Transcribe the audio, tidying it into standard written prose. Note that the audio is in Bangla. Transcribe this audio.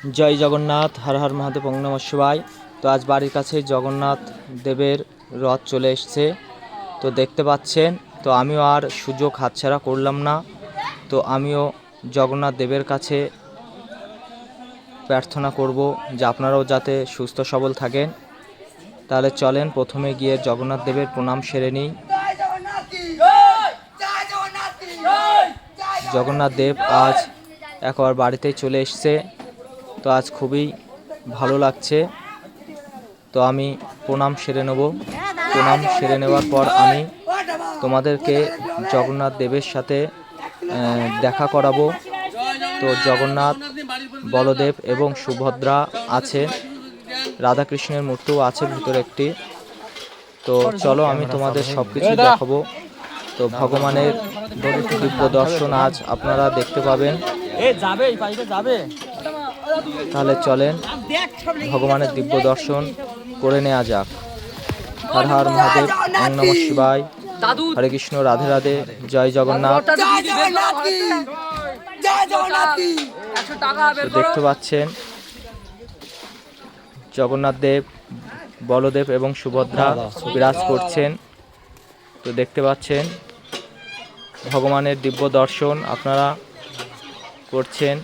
जय जगन्नाथ हर हर महादेव ओम नमः शिवाय। तो आज बाड़ीर काछे जगन्नाथ देवेर रथ चले एसेছে। तो देखते पाচ্ছেন। तो आमिও আর সুযোগ হাতছাড়া করলাম না। তো আমিও জগন্নাথ দেবের কাছে প্রার্থনা করব যে আপনারাও যাতে সুস্থ সবল থাকেন। তাহলে চলেন প্রথমে গিয়ে জগন্নাথ দেবের প্রণাম সেরে নিই। জগন্নাথ দেব আজ একবার বাড়িতেই চলে এসেছে। তো आज খুবই ভালো লাগছে। তো আমি প্রণাম সেরে নেব। প্রণাম সেরে নেওয়ার পর আমি তোমাদেরকে জগন্নাথ দেবের সাথে দেখা করাবো। তো জগন্নাথ বলদেব এবং সুভদ্রা আছে, রাধাকৃষ্ণের মূর্তিও আছে ভিতরে একটি। তো চলো আমি তোমাদের সবকিছু দেখাবো। তো ভগবানের দিব্য দর্শন আজ আপনারা দেখতে পাবেন। তাহলে চলেন ভগবানের দিব্য দর্শন করে নেওয়া যাক। হর হর মহাদেব ওম নমঃ শিবায়। হরে কৃষ্ণ রাধে রাধে। জয় জগন্নাথ। দেখতে পাচ্ছেন জগন্নাথ দেব, বলদেব এবং সুভদ্রা বিরাজ করছেন। তো দেখতে পাচ্ছেন ভগবানের দিব্য দর্শন আপনারা করছেন।